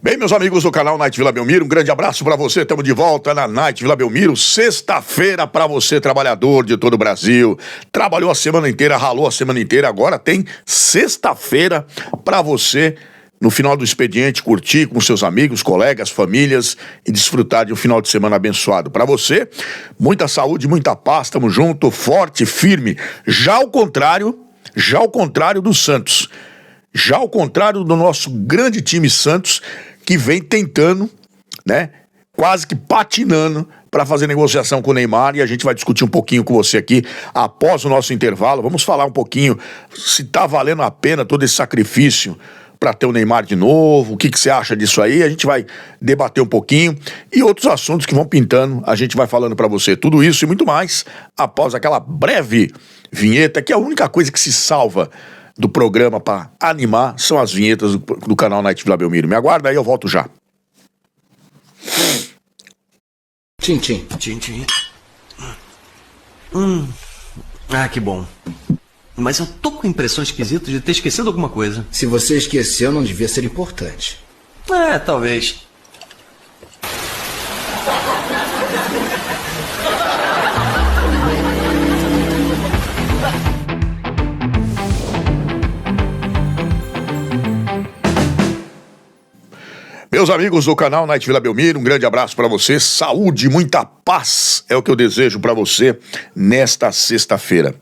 Bem, meus amigos do canal Night Vila Belmiro, um grande abraço para você. Estamos de volta na Night Vila Belmiro. Sexta-feira para você, trabalhador de todo o Brasil. Trabalhou a semana inteira, ralou a semana inteira. Agora tem sexta-feira para você, no final do expediente, curtir com seus amigos, colegas, famílias e desfrutar de um final de semana abençoado. Para você, muita saúde, muita paz. Estamos juntos, forte, firme. Já ao contrário do Santos. Já ao contrário do nosso grande time Santos, que vem tentando, né, quase que patinando para fazer negociação com o Neymar, e a gente vai discutir um pouquinho com você aqui após o nosso intervalo. Vamos falar um pouquinho se tá valendo a pena todo esse sacrifício para ter o Neymar de novo, o que você acha disso aí. A gente vai debater um pouquinho e outros assuntos que vão pintando, a gente vai falando para você. Tudo isso e muito mais após aquela breve vinheta, que é a única coisa que se salva do programa para animar são as vinhetas do canal Night Vila Belmiro. Me aguarda aí, eu volto já. Tchim, tchim. Tchim, tchim. Ah, que bom. Mas eu tô com a impressão esquisita de ter esquecido alguma coisa. Se você esqueceu, não devia ser importante. É, talvez. Meus amigos do canal Night Vila Belmiro, um grande abraço para você. Saúde, muita paz é o que eu desejo para você nesta sexta-feira.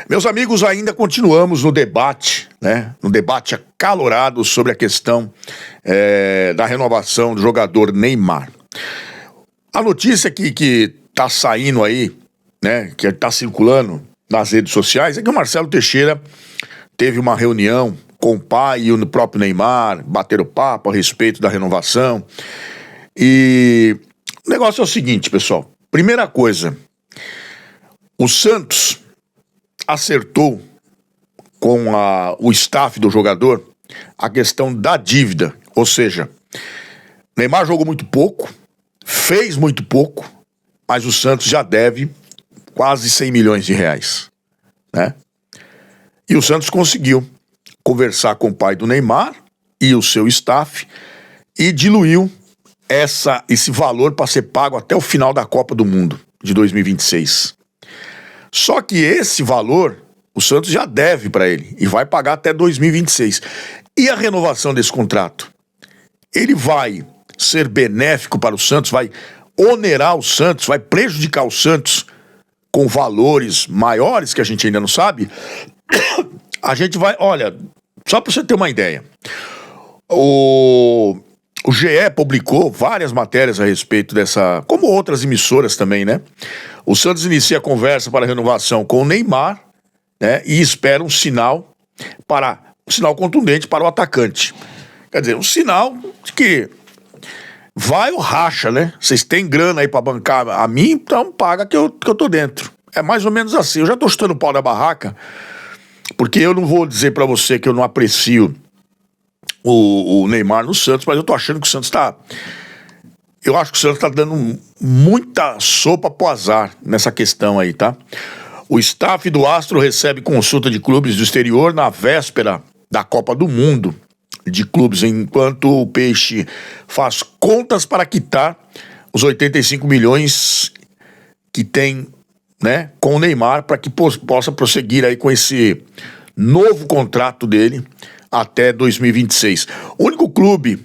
Meus amigos, ainda continuamos no debate, né? No debate acalorado sobre a questão da renovação do jogador Neymar. A notícia que tá saindo aí, né? Que tá circulando nas redes sociais é que o Marcelo Teixeira teve uma reunião com o pai e o próprio Neymar, bateram papo a respeito da renovação. E o negócio é o seguinte, pessoal. Primeira coisa, o Santos acertou com o staff do jogador a questão da dívida. Ou seja, Neymar jogou muito pouco, fez muito pouco, mas o Santos já deve quase 100 milhões de reais, né? E o Santos conseguiu conversar com o pai do Neymar e o seu staff e diluiu esse valor para ser pago até o final da Copa do Mundo de 2026. Só que esse valor o Santos já deve para ele e vai pagar até 2026. E a renovação desse contrato? Ele vai ser benéfico para o Santos, vai onerar o Santos, vai prejudicar o Santos com valores maiores que a gente ainda não sabe? A gente vai, olha, só para você ter uma ideia, o GE publicou várias matérias a respeito dessa, como outras emissoras também, né? O Santos inicia a conversa para a renovação com o Neymar, né? E espera um sinal contundente para o atacante. Quer dizer, um sinal de que vai ou racha, né? Vocês têm grana aí para bancar a mim, então paga que eu tô dentro. É mais ou menos assim. Eu já tô chutando o pau da barraca, porque eu não vou dizer pra você que eu não aprecio o Neymar no Santos, mas eu tô achando que o Santos eu acho que o Santos tá dando muita sopa pro azar nessa questão aí, tá? O staff do Astro recebe consulta de clubes do exterior na véspera da Copa do Mundo de clubes, enquanto o Peixe faz contas para quitar os 85 milhões que tem, né, com o Neymar, para que possa prosseguir aí com esse novo contrato dele até 2026. O único clube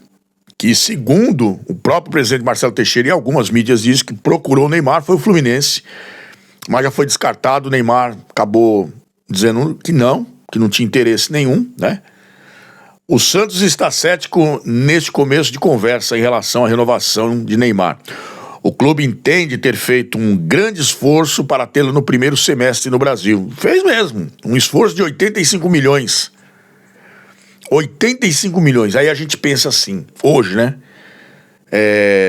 que, segundo o próprio presidente Marcelo Teixeira e algumas mídias dizem que procurou o Neymar foi o Fluminense, mas já foi descartado. O Neymar acabou dizendo que não tinha interesse nenhum, né? O Santos está cético neste começo de conversa em relação à renovação de Neymar. O clube entende ter feito um grande esforço para tê-lo no primeiro semestre no Brasil. Fez mesmo, um esforço de 85 milhões. 85 milhões. Aí a gente pensa assim, hoje, né?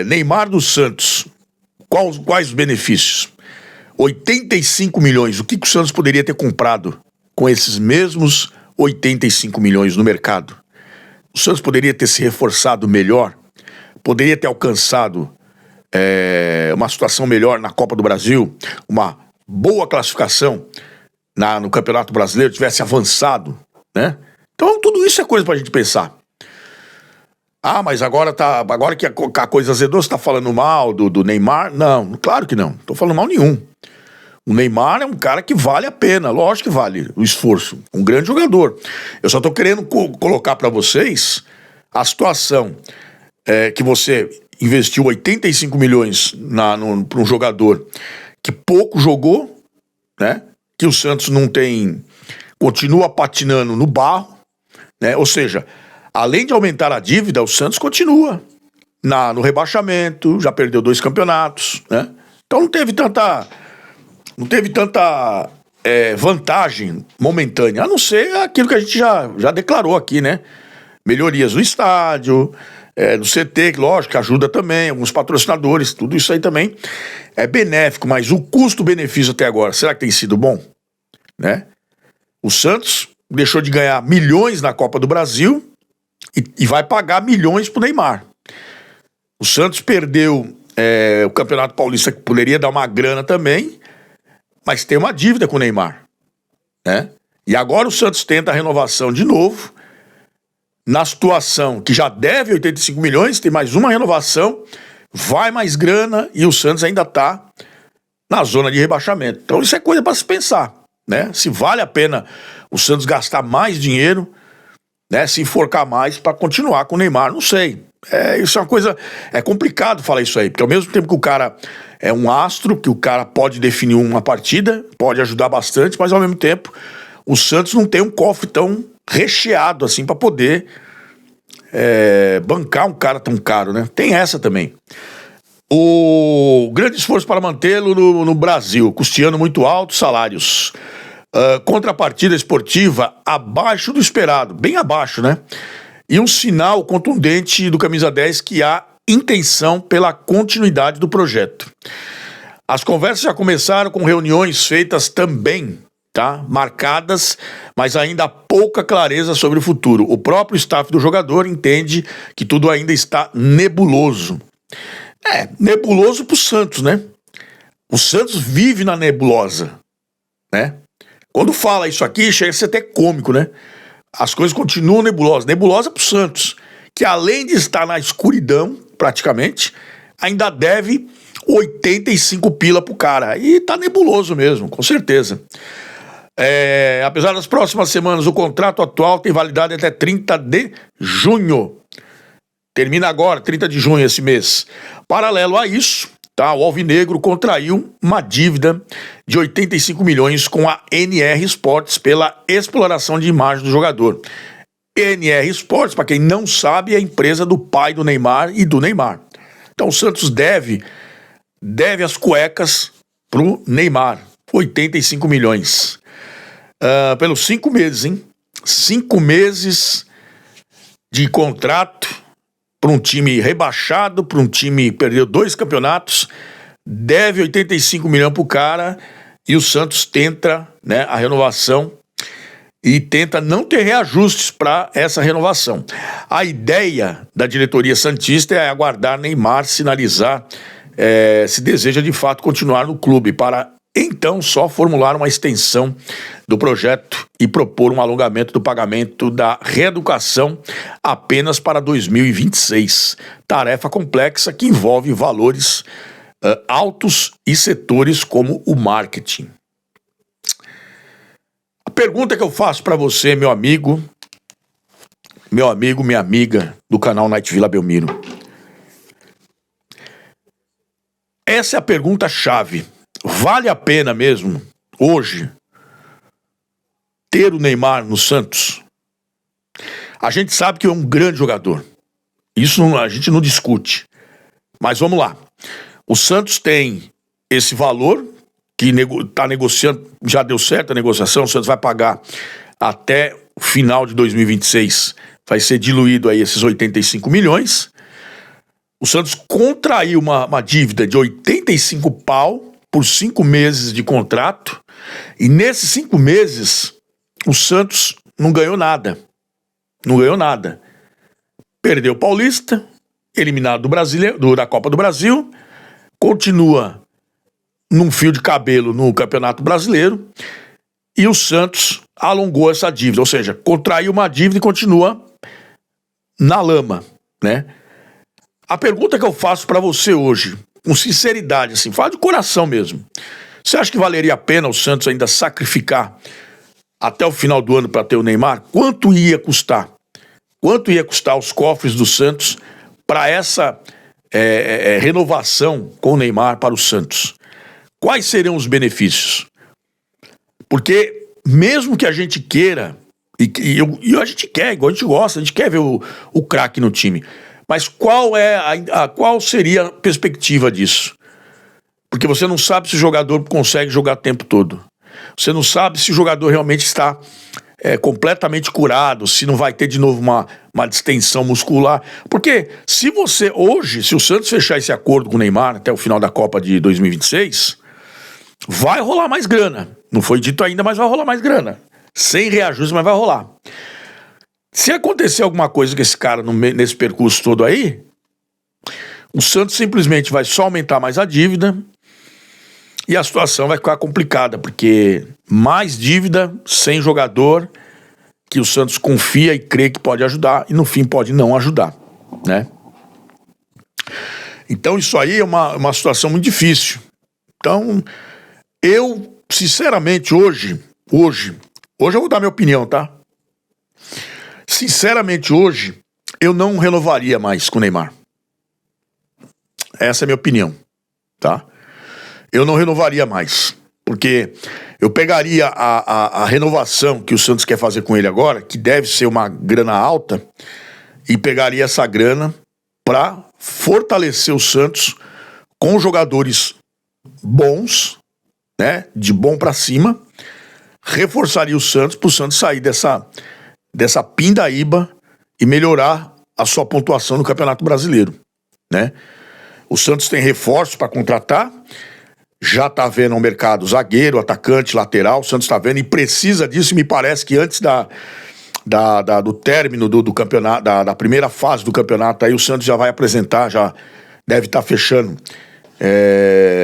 Neymar do Santos, quais os benefícios? 85 milhões. O que o Santos poderia ter comprado com esses mesmos 85 milhões no mercado? O Santos poderia ter se reforçado melhor? Poderia ter alcançado uma situação melhor na Copa do Brasil, uma boa classificação no Campeonato Brasileiro, tivesse avançado, né? Então tudo isso é coisa pra gente pensar. Ah, mas agora que a coisa azedou, você tá falando mal do Neymar? Não, claro que não. Não tô falando mal nenhum. O Neymar é um cara que vale a pena, lógico que vale o esforço. Um grande jogador. Eu só tô querendo colocar para vocês a situação que você investiu 85 milhões para um jogador que pouco jogou, né? Que o Santos não tem... Continua patinando no barro, né? Ou seja, além de aumentar a dívida, o Santos continua no rebaixamento, já perdeu 2 campeonatos, né? Então não teve tanta vantagem momentânea, a não ser aquilo que a gente já declarou aqui, né? Melhorias no estádio, do CT, que lógico, que ajuda também, alguns patrocinadores, tudo isso aí também é benéfico, mas o custo-benefício até agora, será que tem sido bom? Né? O Santos deixou de ganhar milhões na Copa do Brasil e vai pagar milhões pro Neymar. O Santos perdeu o Campeonato Paulista, que poderia dar uma grana também, mas tem uma dívida com o Neymar, né? E agora o Santos tenta a renovação de novo, na situação que já deve 85 milhões, tem mais uma renovação, vai mais grana e o Santos ainda está na zona de rebaixamento. Então isso é coisa para se pensar, né? Se vale a pena o Santos gastar mais dinheiro, né? Se enforcar mais para continuar com o Neymar, não sei. Isso é uma coisa... É complicado falar isso aí, porque ao mesmo tempo que o cara é um astro, que o cara pode definir uma partida, pode ajudar bastante, mas ao mesmo tempo o Santos não tem um cofre tão recheado assim para poder bancar um cara tão caro, né? Tem essa também. O grande esforço para mantê-lo no Brasil, custeando muito altos salários. Contrapartida esportiva abaixo do esperado, bem abaixo, né? E um sinal contundente do Camisa 10 que há intenção pela continuidade do projeto. As conversas já começaram com reuniões feitas também, tá? Marcadas, mas ainda há pouca clareza sobre o futuro. O próprio staff do jogador entende que tudo ainda está nebuloso. Nebuloso pro Santos, né? O Santos vive na nebulosa, né? Quando fala isso aqui, chega a ser até cômico, né? As coisas continuam nebulosas. Nebulosa pro Santos, que além de estar na escuridão, praticamente, ainda deve 85 pila pro cara. E tá nebuloso mesmo, com certeza. Apesar das próximas semanas, o contrato atual tem validade até 30 de junho. Termina agora, 30 de junho esse mês. Paralelo a isso, tá, o Alvinegro contraiu uma dívida de 85 milhões com a NR Sports pela exploração de imagem do jogador. NR Sports, para quem não sabe, é a empresa do pai do Neymar e do Neymar. Então o Santos deve as cuecas pro Neymar, 85 milhões. Pelos 5 meses, hein? 5 meses de contrato para um time rebaixado, para um time que perdeu 2 campeonatos, deve 85 milhões pro cara e o Santos tenta, né, a renovação e tenta não ter reajustes para essa renovação. A ideia da diretoria santista é aguardar Neymar sinalizar se deseja de fato continuar no clube, para então só formular uma extensão do projeto e propor um alongamento do pagamento da reeducação apenas para 2026. Tarefa complexa que envolve valores altos e setores como o marketing. A pergunta que eu faço para você, meu amigo, minha amiga do canal Night Vila Belmiro. Essa é a pergunta-chave. Vale a pena mesmo, hoje, ter o Neymar no Santos? A gente sabe que é um grande jogador. Isso a gente não discute. Mas vamos lá. O Santos tem esse valor que está negociando, já deu certo a negociação, o Santos vai pagar até o final de 2026, vai ser diluído aí esses 85 milhões. O Santos contraiu uma dívida de 85 pau por 5 meses de contrato, e nesses 5 meses o Santos não ganhou nada. Não ganhou nada. Perdeu o Paulista, eliminado do Brasileiro, da Copa do Brasil, continua num fio de cabelo no Campeonato Brasileiro, e o Santos alongou essa dívida, ou seja, contraiu uma dívida e continua na lama, né? A pergunta que eu faço pra você hoje, com sinceridade, assim, fala de coração mesmo. Você acha que valeria a pena o Santos ainda sacrificar até o final do ano para ter o Neymar? Quanto ia custar? Quanto ia custar os cofres do Santos para essa renovação com o Neymar para o Santos? Quais seriam os benefícios? Porque mesmo que a gente queira, e a gente quer, igual a gente gosta, a gente quer ver o craque no time, mas qual seria a perspectiva disso? Porque você não sabe se o jogador consegue jogar o tempo todo. Você não sabe se o jogador realmente está completamente curado, se não vai ter de novo uma distensão muscular. Porque se o Santos fechar esse acordo com o Neymar até o final da Copa de 2026, vai rolar mais grana. Não foi dito ainda, mas vai rolar mais grana. Sem reajuste, mas vai rolar. Se acontecer alguma coisa com esse cara nesse percurso todo aí, o Santos simplesmente vai só aumentar mais a dívida e a situação vai ficar complicada, porque mais dívida sem jogador que o Santos confia e crê que pode ajudar e no fim pode não ajudar, né? Então isso aí é uma situação muito difícil. Então eu, sinceramente, hoje eu vou dar minha opinião, tá? Sinceramente, hoje, eu não renovaria mais com o Neymar. Essa é a minha opinião, tá? Eu não renovaria mais, porque eu pegaria a renovação que o Santos quer fazer com ele agora, que deve ser uma grana alta, e pegaria essa grana para fortalecer o Santos com jogadores bons, né? De bom para cima, reforçaria o Santos para o Santos sair dessa pindaíba e melhorar a sua pontuação no Campeonato Brasileiro, né? O Santos tem reforços para contratar, já está vendo o mercado zagueiro, atacante, lateral, o Santos está vendo e precisa disso. Me parece que antes do término do campeonato, da primeira fase do campeonato, aí o Santos já vai apresentar, já deve estar fechando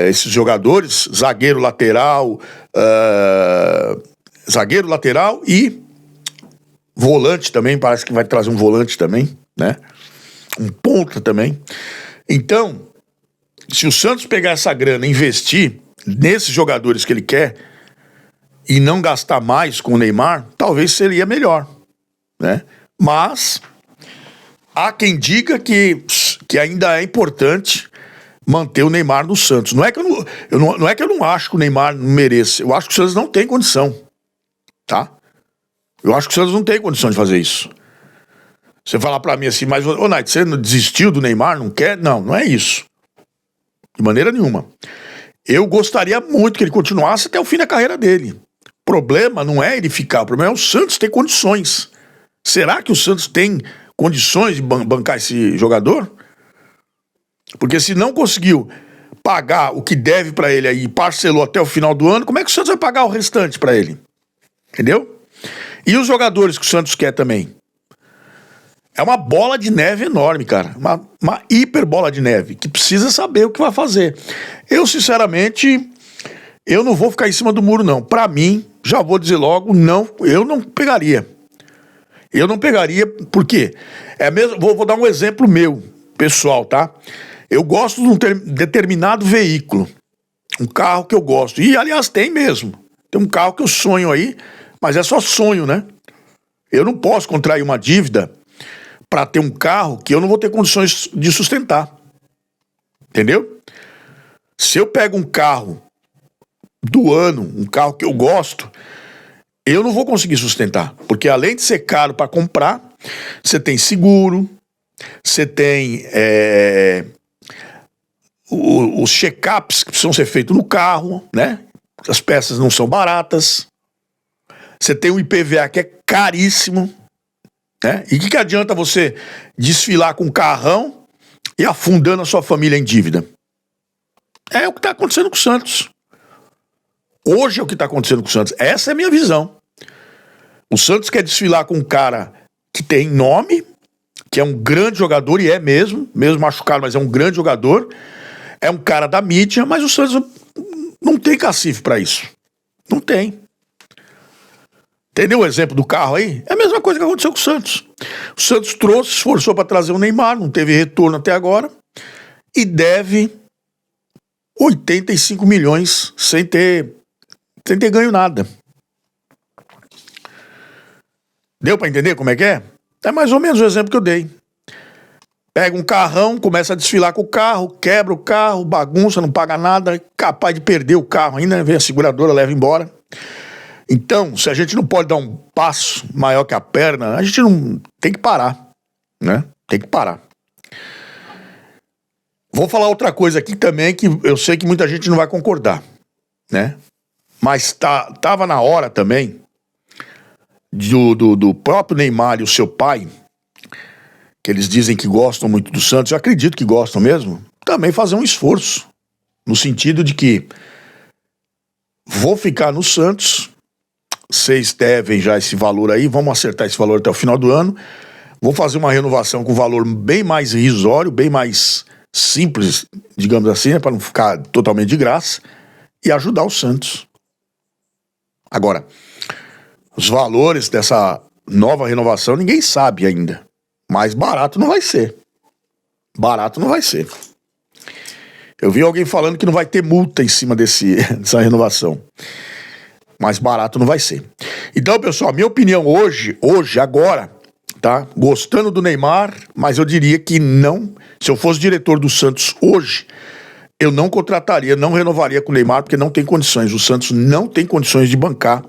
esses jogadores, zagueiro, lateral e volante também, parece que vai trazer um volante também, né? Um ponta também. Então, se o Santos pegar essa grana e investir nesses jogadores que ele quer e não gastar mais com o Neymar, talvez seria melhor, né? Mas há quem diga que ainda é importante manter o Neymar no Santos. Não é que eu não acho que o Neymar não mereça. Eu acho que o Santos não tem condição, tá? Eu acho que o Santos não tem condição de fazer isso. Você falar pra mim assim, mas, ô Nath, você desistiu do Neymar, não quer? Não, não é isso. De maneira nenhuma. Eu gostaria muito que ele continuasse até o fim da carreira dele. O problema não é ele ficar, o problema é o Santos ter condições. Será que o Santos tem condições de bancar esse jogador? Porque se não conseguiu pagar o que deve pra ele aí e parcelou até o final do ano, como é que o Santos vai pagar o restante pra ele? Entendeu? E os jogadores que o Santos quer também? É uma bola de neve enorme, cara. Uma hiper bola de neve, que precisa saber o que vai fazer. Eu, sinceramente, eu não vou ficar em cima do muro, não. Pra mim, já vou dizer logo, não, eu não pegaria. Eu não pegaria, por quê? Vou dar um exemplo meu, pessoal, tá? Eu gosto de um determinado veículo. Um carro que eu gosto. E, aliás, tem mesmo. Tem um carro que eu sonho aí, mas é só sonho, né? Eu não posso contrair uma dívida para ter um carro que eu não vou ter condições de sustentar. Entendeu? Se eu pego um carro do ano, um carro que eu gosto, eu não vou conseguir sustentar. Porque além de ser caro para comprar, você tem seguro, você tem os check-ups que precisam ser feitos no carro, né? As peças não são baratas. Você tem o IPVA que é caríssimo. Né? E o que adianta você desfilar com um carrão e afundando a sua família em dívida? É o que está acontecendo com o Santos. Hoje é o que está acontecendo com o Santos. Essa é a minha visão. O Santos quer desfilar com um cara que tem nome, que é um grande jogador, e é mesmo machucado, mas é um grande jogador. É um cara da mídia, mas o Santos não tem cacife para isso. Não tem. Entendeu o exemplo do carro aí? É a mesma coisa que aconteceu com o Santos. O Santos trouxe, esforçou para trazer o Neymar, não teve retorno até agora, e deve 85 milhões sem ter ganho nada. Deu para entender como é que é? É mais ou menos o exemplo que eu dei. Pega um carrão, começa a desfilar com o carro, quebra o carro, bagunça, não paga nada, capaz de perder o carro ainda, vem a seguradora, leva embora. Então, se a gente não pode dar um passo maior que a perna, a gente não tem que parar, né? Tem que parar. Vou falar outra coisa aqui também que eu sei que muita gente não vai concordar, né? Mas tava na hora também do próprio Neymar e o seu pai, que eles dizem que gostam muito do Santos, eu acredito que gostam mesmo, também fazer um esforço, no sentido de que vou ficar no Santos, vocês devem já esse valor aí, vamos acertar esse valor até o final do ano, vou fazer uma renovação com valor bem mais irrisório, bem mais simples, digamos assim, né, para não ficar totalmente de graça, e ajudar o Santos. Agora, os valores dessa nova renovação ninguém sabe ainda, mas barato não vai ser. Barato não vai ser. Eu vi alguém falando que não vai ter multa em cima dessa renovação. Mas barato não vai ser. Então, pessoal, minha opinião hoje, agora, tá? Gostando do Neymar, mas eu diria que não. Se eu fosse diretor do Santos hoje, eu não contrataria, não renovaria com o Neymar, porque não tem condições. O Santos não tem condições de bancar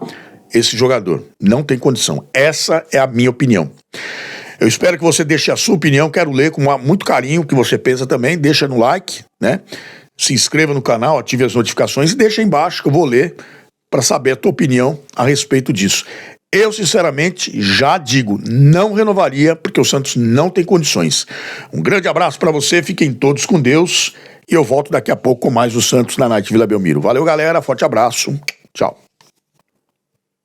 esse jogador. Não tem condição. Essa é a minha opinião. Eu espero que você deixe a sua opinião. Quero ler com muito carinho o que você pensa também. Deixa no like, né? Se inscreva no canal, ative as notificações e deixa aí embaixo que eu vou ler para saber a tua opinião a respeito disso. Eu, sinceramente, já digo, não renovaria, porque o Santos não tem condições. Um grande abraço para você, fiquem todos com Deus, e eu volto daqui a pouco com mais o Santos na Night Vila Belmiro. Valeu, galera, forte abraço, tchau.